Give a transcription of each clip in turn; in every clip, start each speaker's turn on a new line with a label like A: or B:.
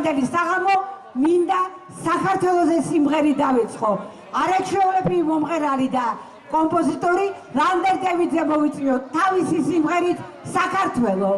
A: ხარჯაჭადელი საღამო მინდა საქართველოზე სიმღერი დავიწყო. არაჩვეულებრივი მომღერალი და კომპოზიტორი რანდერ დევიძე მოვიწვიოთ თავისი სიმღერით საქართველო.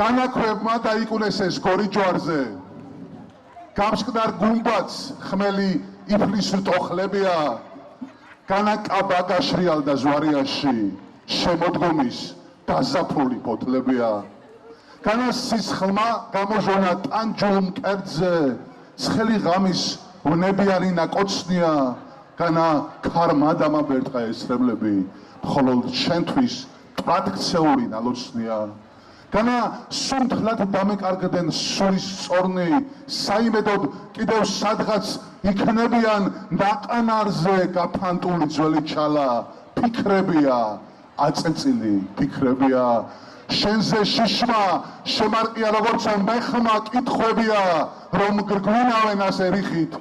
B: განაქვებმა დაიკუნეს ეს გორი ჯვარზე. გამსკდარ გუმბათს ხმელი იფლის რტოხლებია. განაკაბა გაშრიალდა ზვარიაში შემოდგომის დაზაფრული ფოთლებია. განასისხლმა გამოჟონა ტანჯულ მკერდზე ცხელი ღამის ვნებიანი ნაკოცნია. განა ქარმადამა ბერტყა ესრებლები მხოლოდ შენთვის ტრადქციული ნალოცნია. განა სუნთლად დამეკარგდნენ სულის წორნი საიმედოდ კიდევ სადღაც იქნებიან ნაყანარზე გაფანტული ძველი ჩალა ფიქრებია აწეწილი ფიქრებია შენზე შიშმა შემარყია როგორც მეხმა კითხვებია რომ გრგვინავენ ასე რიხით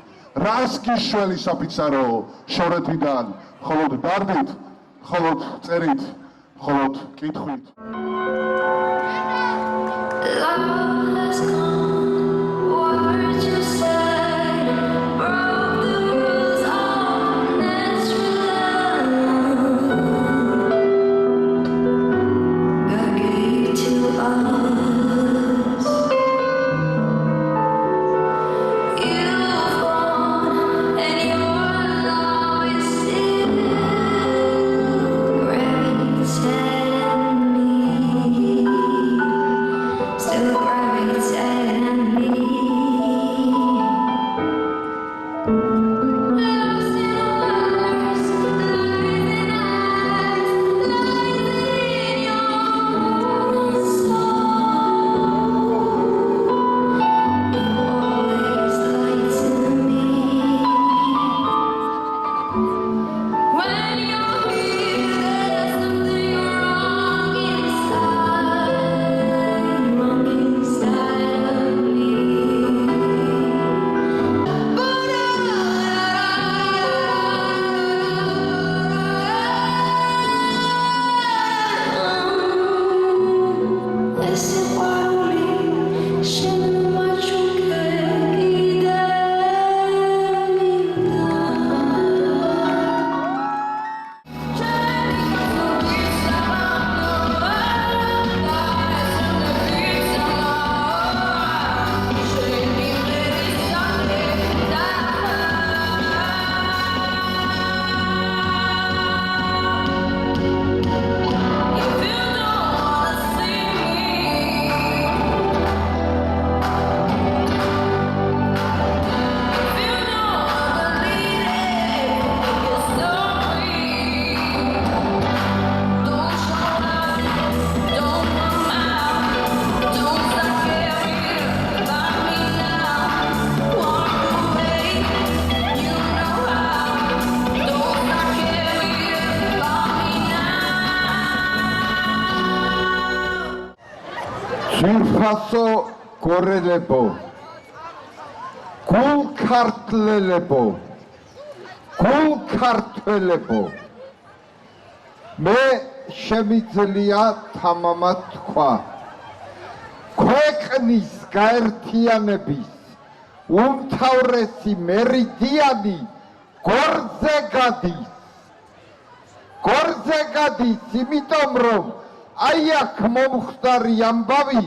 B: რას გიშველი საფიცარო შორეთიდან მხოლოდ დარდით მხოლოდ წერით მხოლოდ კითხვით
C: Love has gone, words you said, broke the rules of natural love. God gave to us. You've gone, and your love is still great, sad me. Still right and me. Lost in words, lies in eyes, lies in your soul. You always lied to me. When you're here, there's something wrong inside of me. Esse barulho chama machuca e
D: Sirfaso korelebo, gul kartlelebo, gul kartvelebo. Me შემიძლია თამამად თქვა, ქვეყნის გაერთიანების უმთავრესი მერიდიანი გორზე გადის. გორზე გადის, იმიტომ რომ აი აქ მომხდარი ამბავი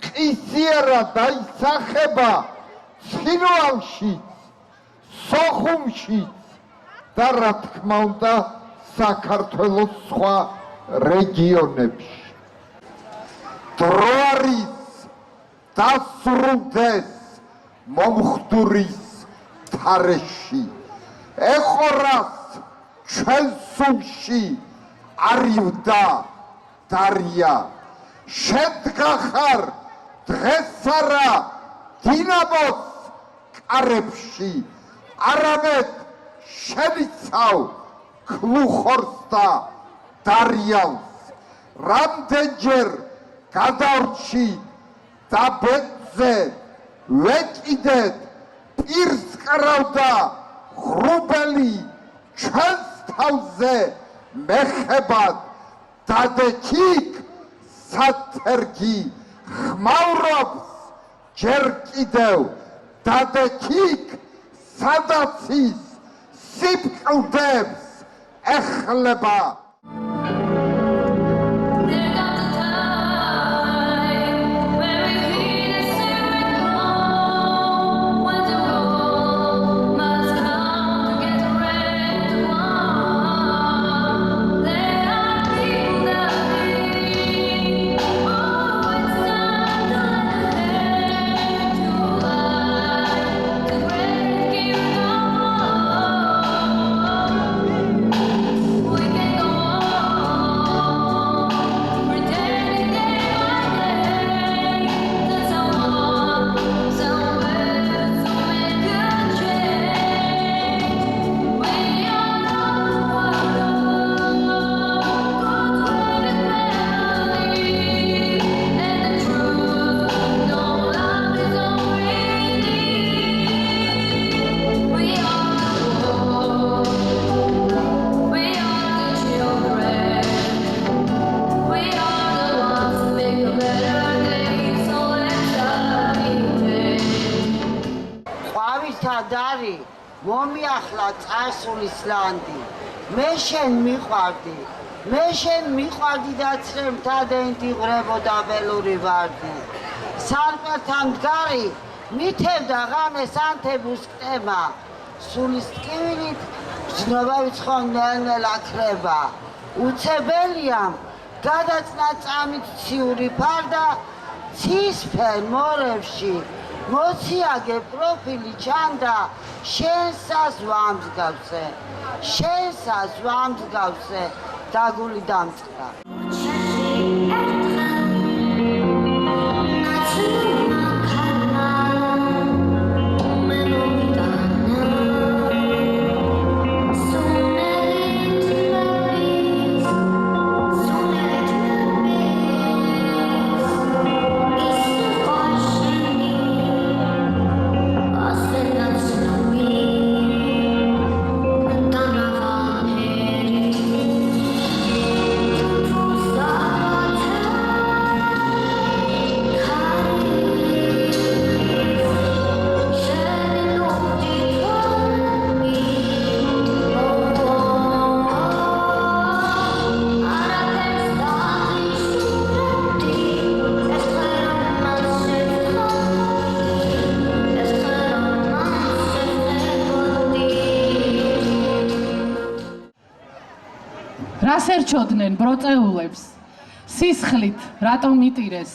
D: ყისიერად დაისახება ცხინვალშიც, სოხუმშიც და რა თქმა უნდა საქართველოს სხვა რეგიონებში. დრო არის დასრულდეს მომხდურის თარეში. ეხორას ჩვენ სულში არივდა დარია შედგა ხარ დღესარა დინამოს კარებში არამედ შევიცავ ქლუხორს და დარიალს რამდენჯერ გადავრჩი და ბედზე ვეკიდეთ პირს ყრავდა ღრუბელი ჩვენს თავზე მეხებად დადექიქ სათერგი ხმაურობს ჯერ კიდევ დადექიქ სადაც ის სიბრყლდებს ეხლება
C: There comes a time when we hear the siren call. When the world must come to get ready to war. There are people that think, oh, it's time to let the head to light. The great gift of all. We can go on, pretending day by day that someone, somewhere, so make a change. We all know what God's greatest melody, and the truth, no love is all we need. We are the world. We are the children. We are the ones who make a better day. So let's start living.
E: ყვავილთა დარი მომიახლა წარსულის ლანდი მე შენ მიყვარდი და ცრემთა დენთი ღრებოდა ველური ვარდი სარკმელთან მდგარი მითევდა ღამეს ანთებუს კტემა სულის ტკივილით ბრძნობა ვიცხონ ნელ-ნელა ქრება უცებელია გადაწნა წამით ციური ფარდა ცისფერ მორევში მოციაგე პროფილი ჩანდა შენსას ვამსგავსე დაგული დამწყდა
F: რას ერჩოდნენ ბროწეულებს სისხლით რატომ იტირეს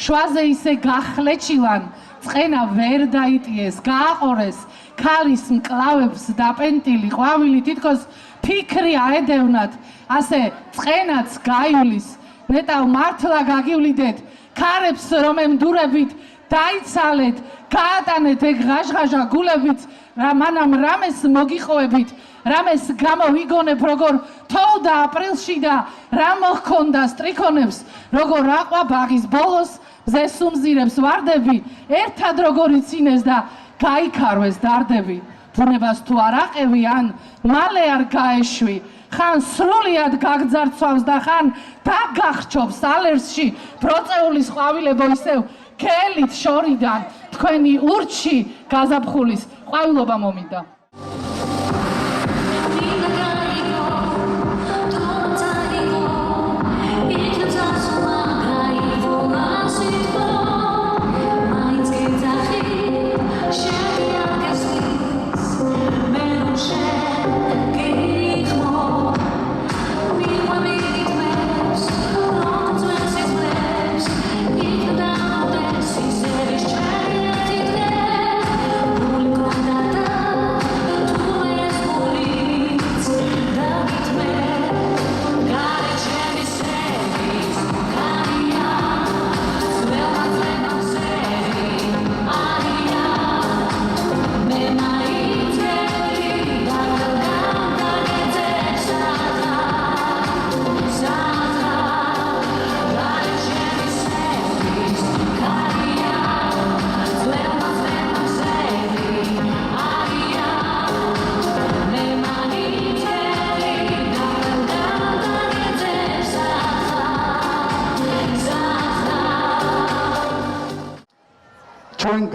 F: შვაზე ისე გახლეჩილან წყენა ვერ დაიტიეს გააყორეს ქალის მკლავებს დაპენტილი ყვავილი თითქოს ფიქრი აედევნათ ასე წყენაც გაივლის ნეტავ მართლა გაგივლიდეთ ქარებს რომ ემდურებით დაიცალეთ გაატანეთ ეგ ღაშღაშა გულებით მანამ რამეს მოგიყვებით რამეს გამოვიგონებ როგორ თოვდა აპრილში და რა მოჰქონდა სტრიქონებს როგორ აყვა ბაღის ბოლოს მზეს უმზირებს ვარდები ერთად როგორ იცინეს და გაიქარვეს დარდები ბუნებას თუ არ აყევი ან მალე არ გაეშვი ხან სრულიად გაგძარცვავს და ხან დაგახჩობს ალერსში ბროწეულის ყვავილებო ისევ ქელით შორიდან თქვენი ურჩი გაზაფხულის ყვავილობა მომინდა
C: Don't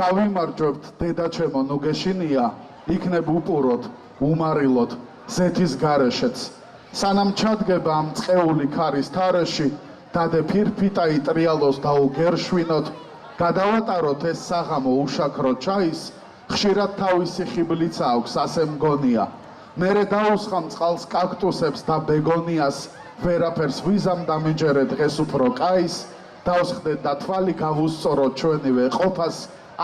G: გავიმარჯვებთ დედაჩემო ნუგეშინია იქნებ უპუროთ უმარილოთ ზეთის გარეშეც სანამ ჩადგება ამ წყეული ქარის თარეში დადე ფირფიტაი ტრიალოს დაუგერშვინოთ გადავატაროთ ეს საღამო უშაქრო ჩაის ხშირად თავისი ხიბლიც აქვს ასე მგონია მერე დაუსხამ წყალს კაქტუსებს და ბეგონიას ვერაფერს ვიზამ დამიჯერე დღეს უფრო კაის დავსხდეთ და თვალი გავუსწოროთ ჩვენივე ყოფას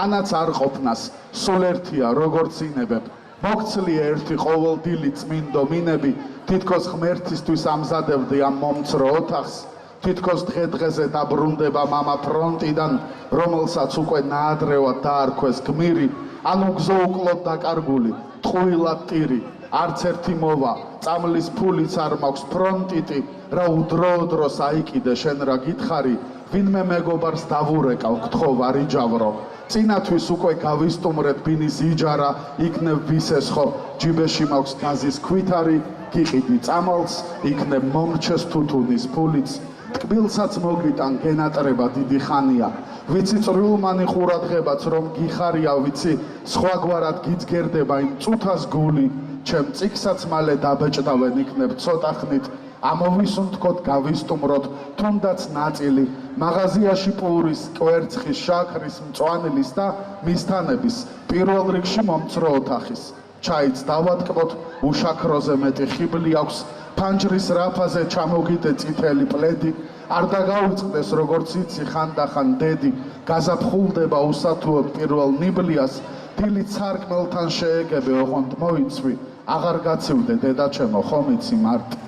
G: ანაც არ ყოფნას სულ ერთია როგორც ინებებ მოგცლია ერთი ყოველდილი წმინდო მინები თითქოს ღმერთისთვის ამზადებდი ამ მომცრო ოთახს თითქოს დღე-დღეზე დაბრუნდება მამა ფრონტიდან რომელსაც უკვე ნაადრევად დაარქვეს გმირი ანუ გზო უკლოდ დაკარგული ტყუილად ტირი არც ერთი მოვა წამლის ფულიც არ მაქვს ფრონტიტი რა უდროოდროს აიკიდე შენ რა გითხარი ვინმე მეგობარს დავურეკავ გთხოვ არ იჯავრო წინათვის უკვე გავისტუმრეთ ბინის იჯარა იქნებ ვისესხო ჯიბეში მაქვს გაზის ქვითარი გიყიდი წამალს იქნებ მომრჩეს თუთუნის ფულიც ტკბილსაც მოგიტან გენატრება დიდი ხანია ვიცი წრულმანი ყურადღებაც რომ გიხარია ვიცი სხვაგვარად გიძგერდება იმ წუთას გული ჩემ წიგსაც მალე დაბეჭდავენ იქნებ ცოტა ხნით ამოვისუნთქოთ გავისტუმროთ თუნდაც ნაწილი მაღაზიაში პურის კვერცხის შაქრის მწვანილის და მისთანების პირველ რიგში მომცრო ოთახის ჩაიც დავატკბოთ უშაქროზე მეტი ხიბლი აქვს ფანჯრის რაფაზე ჩამოგიდე წითელი პლედი არ დაგავიწყდეს როგორც იცი ხანდახან დედი გაზაფხულდება უსათუოდ პირველ ნიბლიას დილით სარკმელთან შეეგებე ოღონდ მოიცვი აღარ გაცივდე დედაჩემო ხომ იცი მარტი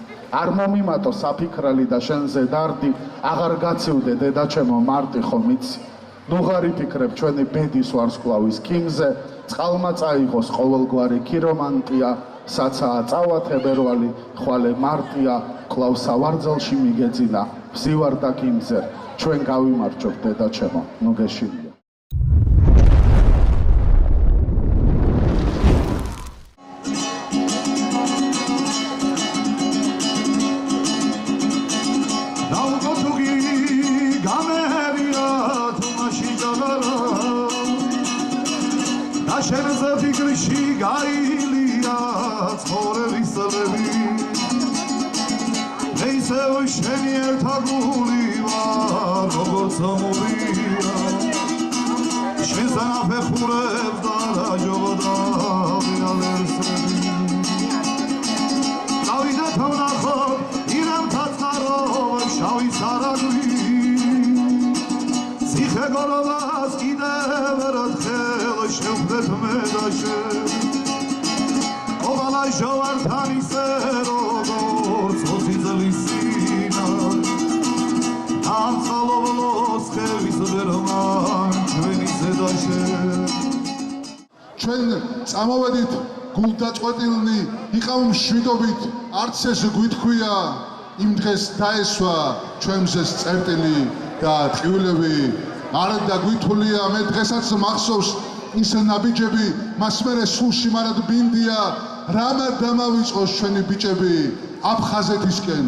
G: არ მომიმატო საფიქრალი და შენზე დარდი აღარ გაცივდე დედაჩემო მარტი ხომ იცი ნუღარი ფიქრებ ჩვენი ბედის ვარსკვლავის კიმზე წყალმა წაიღოს ყოველგვარი ქირომანტია საცაა წავა თებერვალი ხვალე მარტია კლავ სავარძელში მიგეძინა ვზივარ და კიმზე ჩვენ გავიმარჯვებთ დედაჩემო ნუგეშინია
H: შენზე ფიქრში გაილია ცხოვრების წლები მე ისევ შენი ერთგული ვარ როგორც მოვიდა შენს ანაფეხურებს დაჯობდა ვინალერსები გავიდა თვნახო ირამთა წყარო შავი სარაგვი ციხე გორობას კიდევ ერთხელ შევხვდეთ მე და შენ ყოვალა ჟავართან ისე როგორც 20 წლის წინა ამ წყალობლოს ხევის ვერმან ჩვენი ზედა შენ
B: ჩვენ წამოვედით გულდაწყვეტილნი იყავ მშვიდობით არც ეს გვითქვია იმ დღეს დაესვა ჩვენზეს წერტილი და ტყივილები არ დაგვითვლია მე დღესაც მახსოვს ის ნაბიჯები მას მერე სულში მარად ბინდია რამ დამავიწყოს ჩვენი ბიჭები აფხაზეთისკენ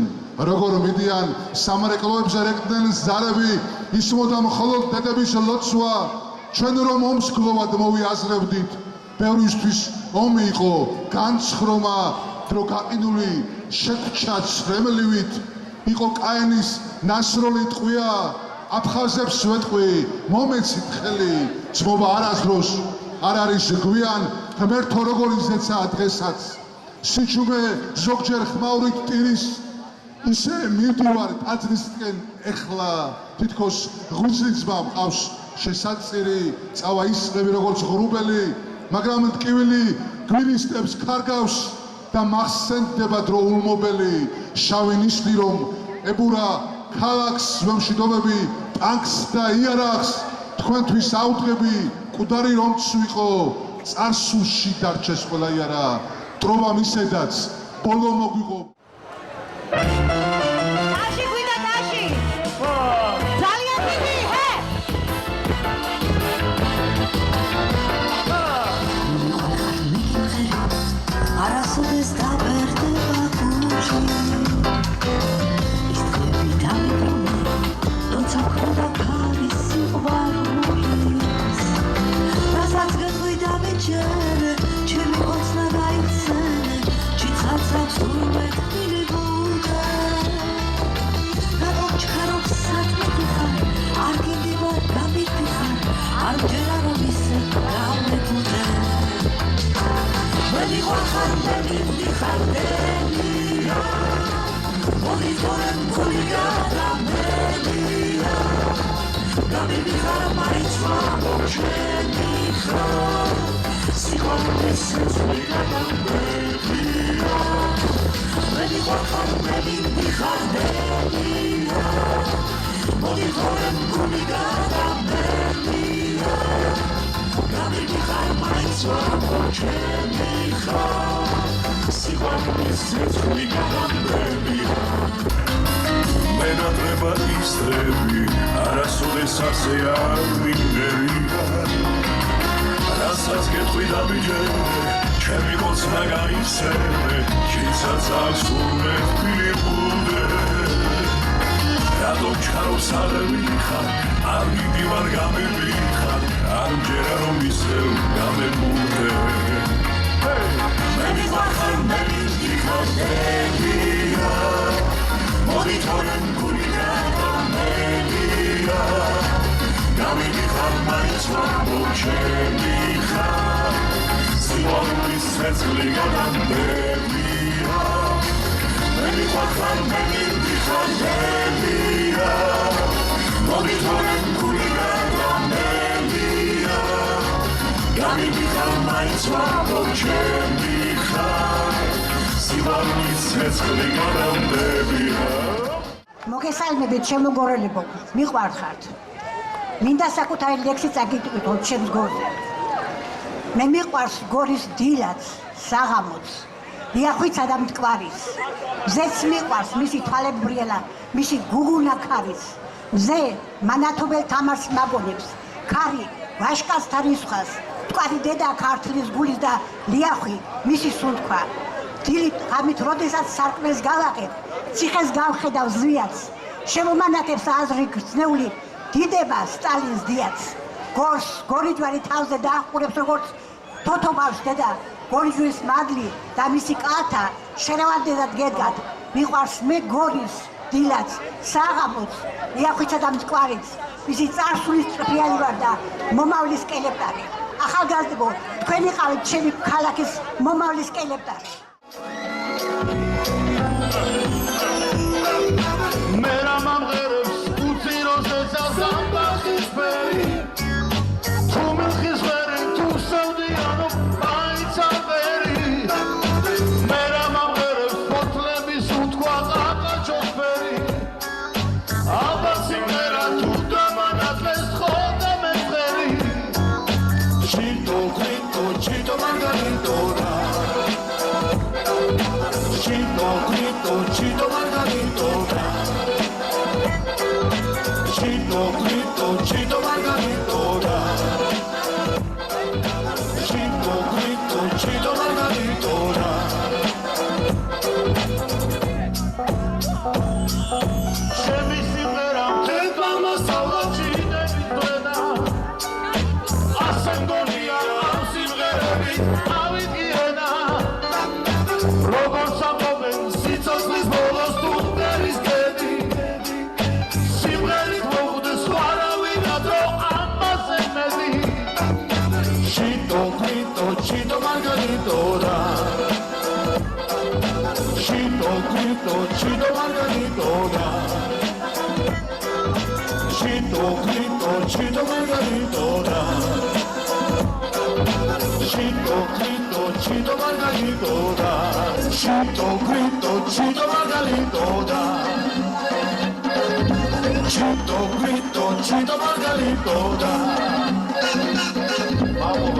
B: როგორ მიდიან სამრეკლოებზე რეკდნენ ზარები ისმოდა მხოლოდ დედების ლოცვა ჩვენ რომ ომს გლოვად მოვიაზრებდით ბევრისთვის ომი იყო განცხრომა დრო გაყინული შეგვჩა ცრემლივით იყო კაენის ნასროლი ტყვია აფხაზებს ვეტყვი მომეცით ხელი ძმობა არასდროს არ არის გვიან ღმერთო როგორ იზეცაა დღესაც სიჩუმე ზოგჯერ ხმაურით ტირის ისე მივდივარ ტაძრისკენ ეხლა თითქოს ღვიძლიძმა მყავს შესაწირი წავა ისწრები როგორც ღრუბელი მაგრამ ტკივილი გვირისტებს ქარგავს და მახსენდება დრო ულმობელი შავი ნიშნი რომ ებურა ქალაქს ვემშვიდობები ტანკს და იარაღს თქვენთვის აუდგები კუდარი რომც ვიყო წარსულში დარჩეს ყველა იარა ტრობა მისედაც ბოლო მოგვიღო
I: ტაში გვიდა ტაში ძალიან დიდი ჰე არასოდეს დაბერდება გუჩი
H: მენატრება ისრები არასოდეს ასე არ მინდერია რასაც გეტყვი დამიჯერე ჩემი მოცნა გაიხსენე შენსაც აღსურმე თბილი ბუდე რატომ ჩქარობს არ ვიხარ არ მიდივარ გამებიხარ არ მჯერა რომ ისევ გამებუდე მე მივახარ მე მივიხარდენია მოდითორემ გული გადამელია გამივიხარ მაინც ვამბოჩემიხარ სიყვარულის ცეცხლი გადამდებია მე მივახარ მე მივიხარდენია მოდითორემ გული გადამელია გამივიხარ მაინც ვამბოჩემიხარ სიყვარულის ცეცხლი გადამდებია
A: მოგესალმებით შემოგორელებო, მიყვარხართ. მინდა საკუთარი ლექსი წაგიტყვით ჩემს გორზე. მე მიყვარს გორის დილაც, საღამოც, ლიახვიცა და მტკვარის. მზეც მიყვარს მისი თვალებრიელა, მისი გუგუნა ქარის. მზე მანათობელ თამარს მაგონებს, ქარი ვაშკასთა რისხვას, მტკვარი დედა ქართლის გულის და ლიახვი მისი სუნთქვა. დილით ღამით როდესაც სარკმელს გავაყებ, ციხეს გავხედავ ზვიაც, შემომანათებს აზრი გრძნეული დიდება სტალინს დიაც. გორს გორიჯვარი თავზე დაახურებს როგორც თოთობავს დედა გორიჯვრის მადლი და მისი კალთა შენავანდედად გედგათ. მიყვარს მე გორის დილაც, საღამოც, ლიახვიცა და მტკვარიც, მისი წარსულის წრფიანი ვარ და მომავლის კელეპტარი. ახალგაზრდებო, თქვენ იყავით ჩემი ქალაქის მომავლის კელეპტარი.
H: მე რა მომღერებს უციროსეს ასამბახის ფერი თუ მიხის ვერი თუ სევდიანო მაინც ავერი მე რა მომღერებს ფოთლების უთქვა ყაყაჩოს ფერი ალბათ სიმღერა თუ დამანათლეს ხოდა მეხერი ჩიტო კვიტო ჩიტო მარგარიტორა ჩიტო კვიტო ჩიტო მარგარიტორა Chito, grito, chito, margaritora. Chito, grito, chito, margaritora. Chemi simera, te vamos a la chine vitena. Asendonia, amsimgerevi, avidiena. Rogor samoven, sitzos lisbolos, tunderis gedi. Simgerit mogudes, varavinato, amazemedi. Chito, grito, chito, margaritora. Chito, grito, chito, margaritora. Chito, grito, chito, margaritora. Chito, grito, chito, margaritora. Chito, grito, chito, margaritora. Chito, grito, chito, margaritora. Vamos,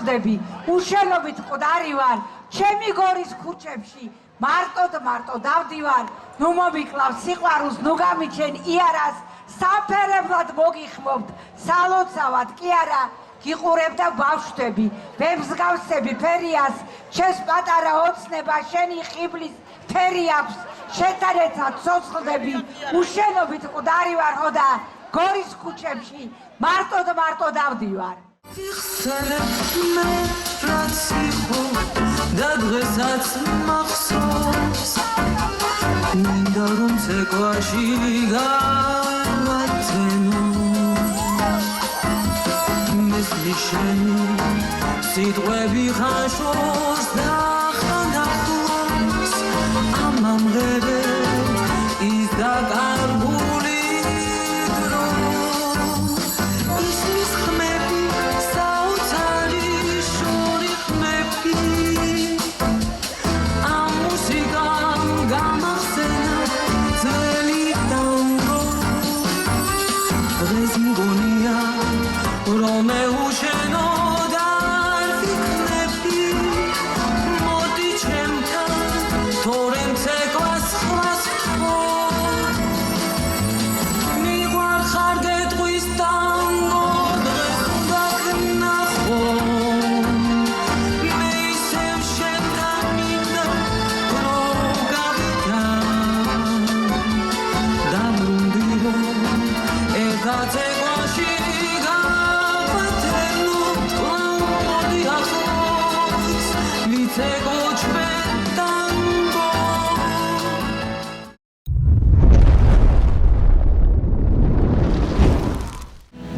J: წავდები, უშენობით მკვდარი ვარ, ჩემი გორის ქუჩებში, მარტო დავდივარ, ნუ მომიკლავს სიყვარულს, ნუ გამიჩენ იარას, სამფერებლად მოგიხმობთ, სალოცავად კი არა, გიყურებდა ბავშვები, ვებსგავსები ფერიას, ჩემს პატარა ოცნება, შენი ხიბლის ფერი აქვს, შეტანეცად ცოცხლდები, უშენობით მკვდარი ვარ ხოდა, გორის ქუჩებში, მარტო დავდივარ.
K: იხსენებ მე რაც იყო და დღესაც მახსოვს მინდა რომ ცეკვაში გავაცენო მესმის შენი სიტყვები ხაშოს და ხანდახოს ამამღერე ის დაკარგული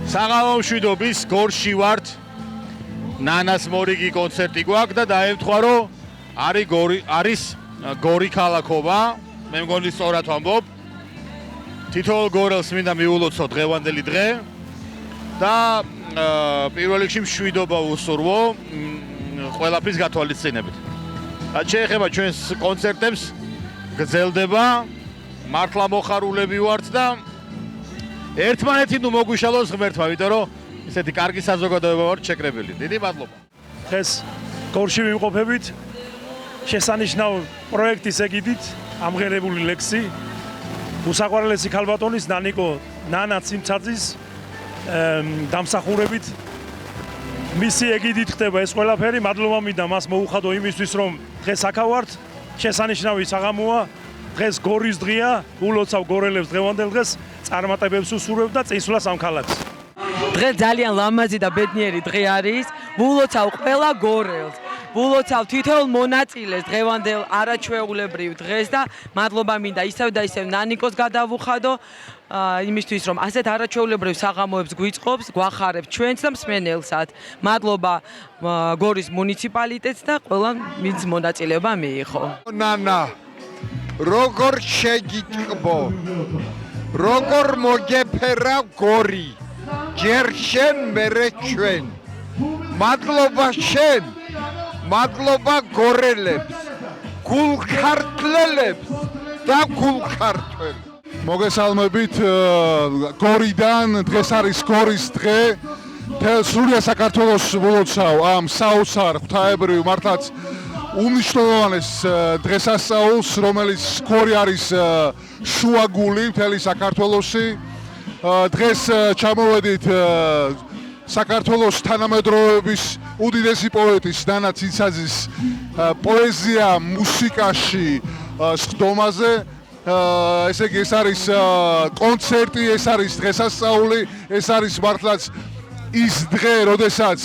L: საღამო მშვიდობის გორში ვართ. ნანას მორიგი კონცერტი გვაქვს და დაემთხვა რომ არის გორი ქალაქობა. მე მგონი სწორად ვამბობ. თითოეულ გორელს მინდა მიულოცო დღევანდელი დღე და პირველ რიგში მშვიდობა უსურვო ყველაფრის გათვალისწინებით. რაც შეეხება ჩვენს კონცერტებს, გრძელდება, მართლა მოხარულები ვართ და ერთმანეთი ნუ მოგვიშალოს ღმერთმა, იმიტომ რომ ესეთი კარგი საზოგადოება ვართ შეკრებილი. დიდი მადლობა.
M: დღეს გორში ვიმყოფებით შესანიშნავ პროექტის ეგიდით ამღერებული ლექსი უსაყვარლესი ქალბატონის ნანა ციმცაძის დამსახურებით მისი ეგიდით ხდება ეს ყველაფერი. მადლობა მინდა მას მოუხადო იმისთვის რომ დღეს აქ ვართ. შესანიშნავი საღამოა. დღეს გორის დღეა, ულოცავ გორელებს დღევანდელ დღეს, წარმატებებს უსურვებ და წინსვლას ამ ქალაქს.
N: დღეს ძალიან ლამაზი და ბედნიერი დღე არის. ულოცავ ყველა გორელს. ულოცავ თითოეულ მონაწილეს დღევანდელ არაჩვეულებრივ დღეს და მადლობა მინდა ისევ და ისევ ნანიკოს გადავუხადო იმისთვის რომ ასეთ არაჩვეულებრივ საღამოებს გვიწყობს, გვახარებს ჩვენც და მსმენელსაც. მადლობა გორის მუნიციპალიტეტს და ყველა ვინც მონაწილეობა მიიღო.
D: ნანა როგორ შეგიტყბო, როგორ მოგეფერა გორი, ჯერ შენ მერე ჩვენ. მადლობა შენ, მადლობა გორელებს, გულქართლელებს და გულქართლებს.
B: მოგესალმებით გორიდან, დღეს არის გორის დღე. სრულიად საქართველოს ულოცავ ამ საოცარ ღვთაებრივ მართლაც უმნიშვნელოვანეს დღესასწაულს, რომელიც გორი არის შუაგული მთელი საქართველოში. დღეს ჩამოვედით საქართველოს თანამედროვეობის უდიდესი პოეტის ნანა ციმცაძის პოეზია მუსიკაში სხდომაზე. ესე იგი ეს არის კონცერტი, ეს არის დღესასწაული, ეს არის მართლაც ის დღე, როდესაც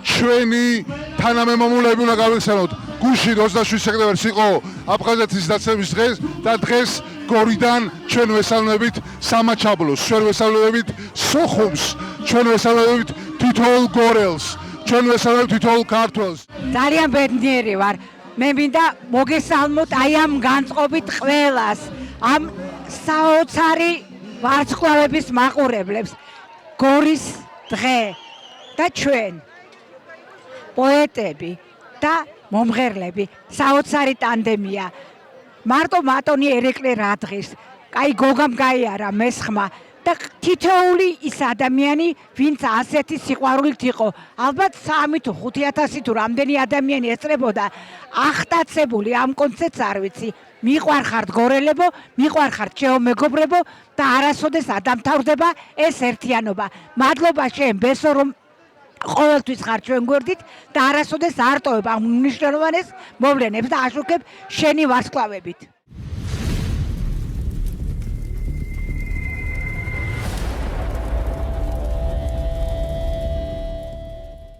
B: ჩვენი თანამემამულეები უნდა გავიხსენოთ. გუშინ 27 სექტემბერს იყო აფხაზეთის დაცემის დღე და დღეს გორიდან ჩვენ ვესალმებით სამაჩაბლოს, ჩვენ ვესალმებით სოხუმს, ჩვენ ვესალმებით თითოეულ გორელს, ჩვენ ვესალმებით თითოეულ ქართველს.
J: ძალიან ბედნიერი ვარ. მე მინდა მოგესალმოთ აი ამ განწყობით ყველას, ამ საოცარი ვარსკვლავების მაყურებლებს. გორის დღე და ჩვენ პოეტები და მომღერლები, საოცარი ტანდემია. მარტო მატონი ერეკლე რა დღის. კაი გოგამ გაიარა მესხმა და თითოეული ის ადამიანი, ვინც ასეთი სიყვარულით იყო, ალბათ 3 თუ 5000 თუ რამდენი ადამიანი ესწრებოდა, ახტაცებული ამ კონცერტს არ ვიცი. მიყვარხართ გორელებო, მიყვარხართ ჩემო მეგობრებო და არასოდეს ადამთავრდება ეს ერთიანობა. მადლობა შენ ბესო რომ ყოველთვის ხარ ჩვენ გვერდით და არასოდეს არ ტოვებ ამ მნიშვნელოვანეს მოვლენებს და აშუქებ შენი ვარსკვლავებით.